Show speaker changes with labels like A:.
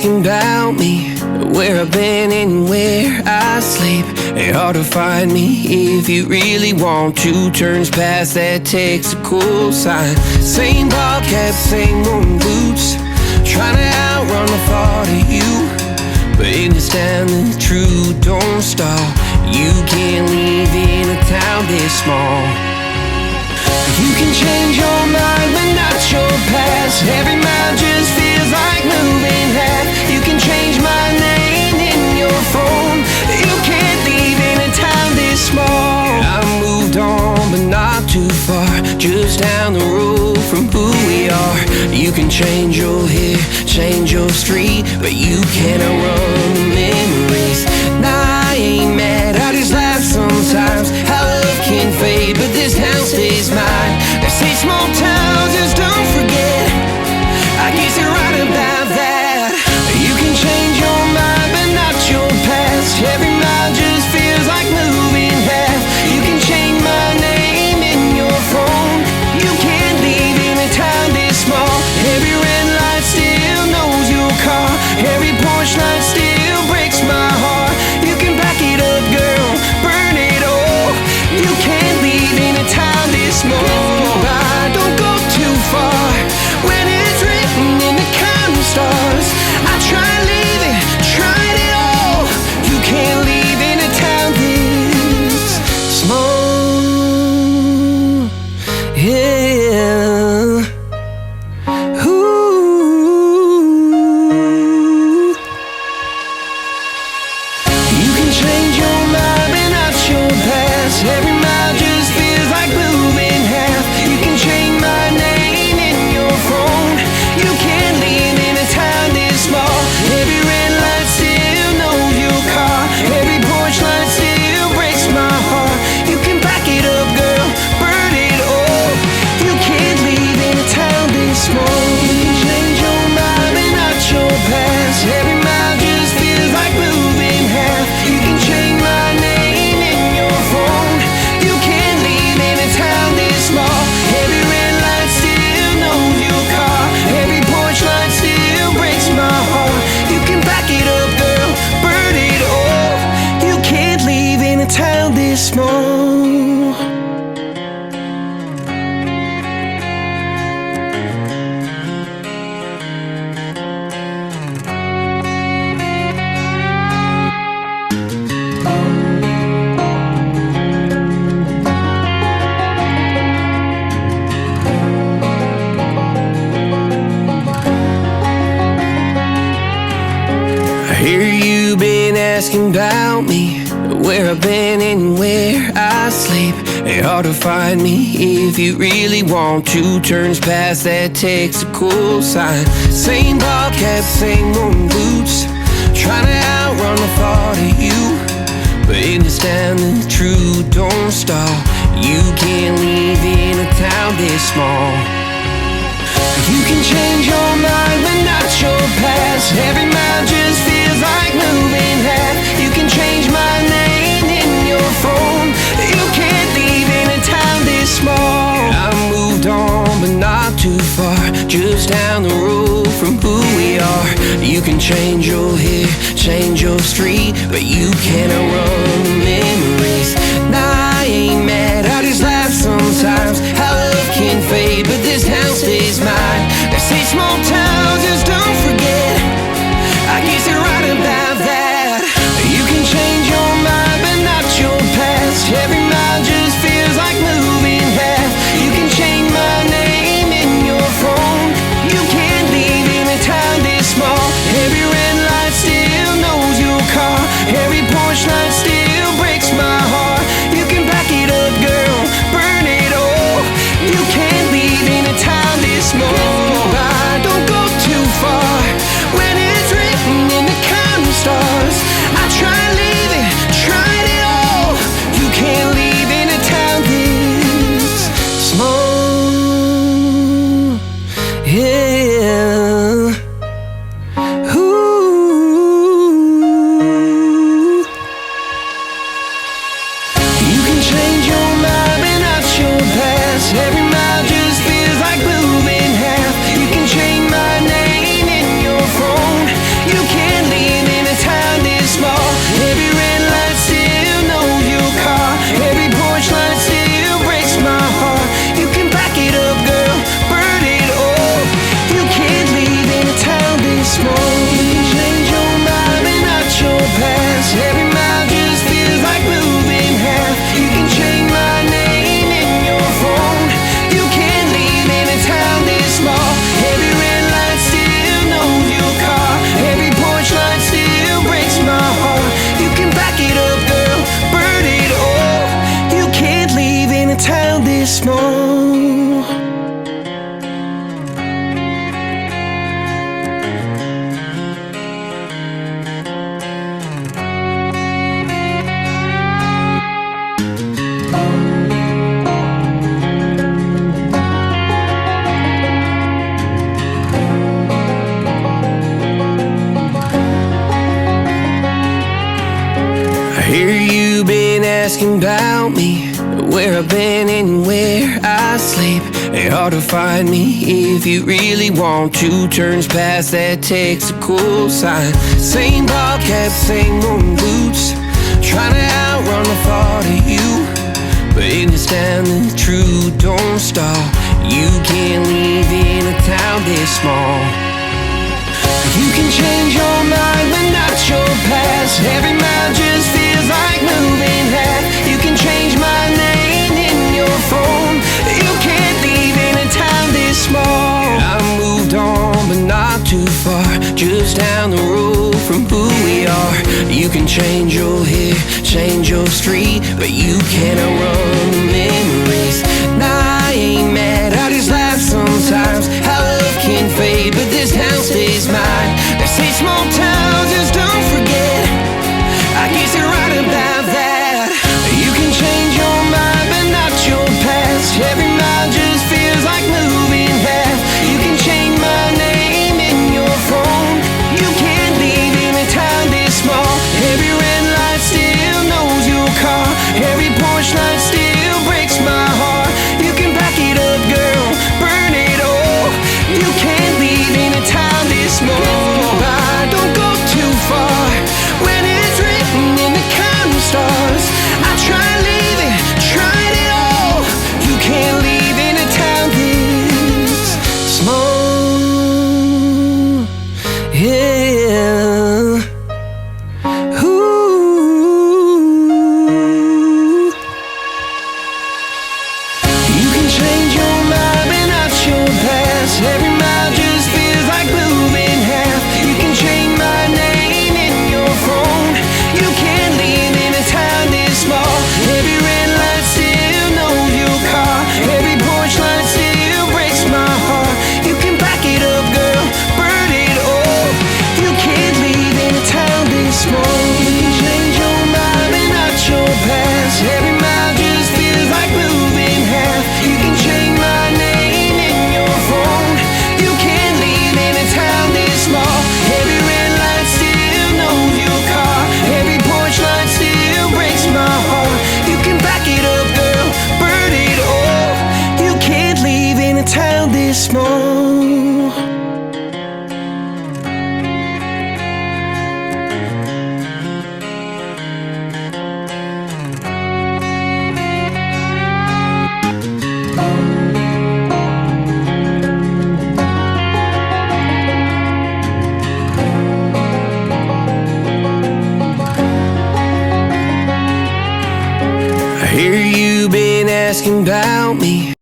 A: asking about me, where I've been and where I sleep. It's hard to find me if you really want to. Turns past that takes a cool sign. Same bobcat, same moon boots, trying to outrun the thought of you. But in this town the truth don't stall. You can't leave in a town this small. You can change your mind but not your past. Every mile just feels like moving half. You can change my name in your phone. You can't leave in a town this small. I moved on but not too far, just down the road from who we are. You can change your hair, change your street, but you can't outrun the memories. Nah, I ain't mad, I just laugh sometimes. How love can fade, but this town stays mine. They say small towns just don't forget. I guess you're right about that. You can change your mind, but not your past. Every mile just feels like moving half. You can change my name in your phone. You can't leave in a town this small. Every red light still knows your car. Every Porsche light still breaks my heart. You can back it up, girl, burn it all. You can't leave in a town this small. Don't go too far when it's written in the counting stars. I tried leaving, tried it all. You can't leave in a town this small. Yeah. Ooh. You can change your mind but not your past. Every mile just feels like moving half. You can change my name in your phone. You can't leave in a town this small. Every red light still knows your car. Every porch light still breaks my heart. You can back it up, girl, burn it all. You can't leave in a town this small. You can change your mind but not your past. Every mile just feels like moving half. You can change my name in your phone. You can't leave in a town this small. Every red light still knows your car. Every porch light still breaks my heart. You can back it up, girl, burn it all. You can't leave in a town this small. I hear you been asking about me, where I've been and where I sleep. It's hard to find me if you really want to. Turns past that takes a cool sign. Same bobcat, same moon boots, trying to outrun the thought of you. But in this town the truth don't stall. You can't leave in a town this small. You can change your mind but not your past. Every mile just feels like moving half. You can change my name in your phone. You can't leave in a town this small. I moved on but not too far, just down the road from who we are. You can change your hair, change your street, but you can't outrun the memories. Nah, I ain't mad, I just laugh sometimes. How love can fade, but this town stays mine. They say small towns just don't forget. I guess you're right about that. You can change your mind but not your past. Every mile just feels like moving half. You can change my name in your phone. You can't leave in a town this small. Every red light still knows your car. Every porch light still breaks my heart. You can back it up, girl, burn it all. You can't leave in a town this small. Hear you been asking about me, where I've been and where I sleep. It's hard to find me if you really want to. Turns past that takes a cool sign. Same ball cap, same worn boots, trying to outrun the thought of you. But in this town the truth don't stop. You can't live in a town this small. You can change your mind but not your past. Every mile just feels like moving half. You can change my name in your phone. You can't leave in a town this small. I moved on but not too far, just down the road from who we are. You can change your hair, change your street, but you can't outrun the memories. Nah, I ain't mad, I just laugh sometimes. How love can fade, but this town stays mine. They say small towns just don't forget. I guess you're right about that. You can change your mind, but not your past. Every mile just feels like moving half. You can change my name in your phone. You can't leave in a town this small. Every red light still knows your car. Every porch light still breaks my heart. You can back it up, girl, burn it all. You can't leave in a town this small. Don't go too far when it's written in the counting stars. I tried leaving, tried it all. You can't leave in a town this small. Yeah. Ooh. You can change your mind but not your past. Every mile just feels like moving half. You can change my name in your phone. You can't leave in a town this small. Every red light still knows your car. Every porch light still breaks my heart. You can back it up, girl, burn it all. You can't leave in a town this small. You can change your mind but not your past. Every mile just feels like moving half. You can change my name in your phone. You can't leave in a town this small. Every red light still knows your car. Every porch light still breaks my heart. You can back it up, girl, burn it all. You can't leave in a town this small. I hear you been asking about me.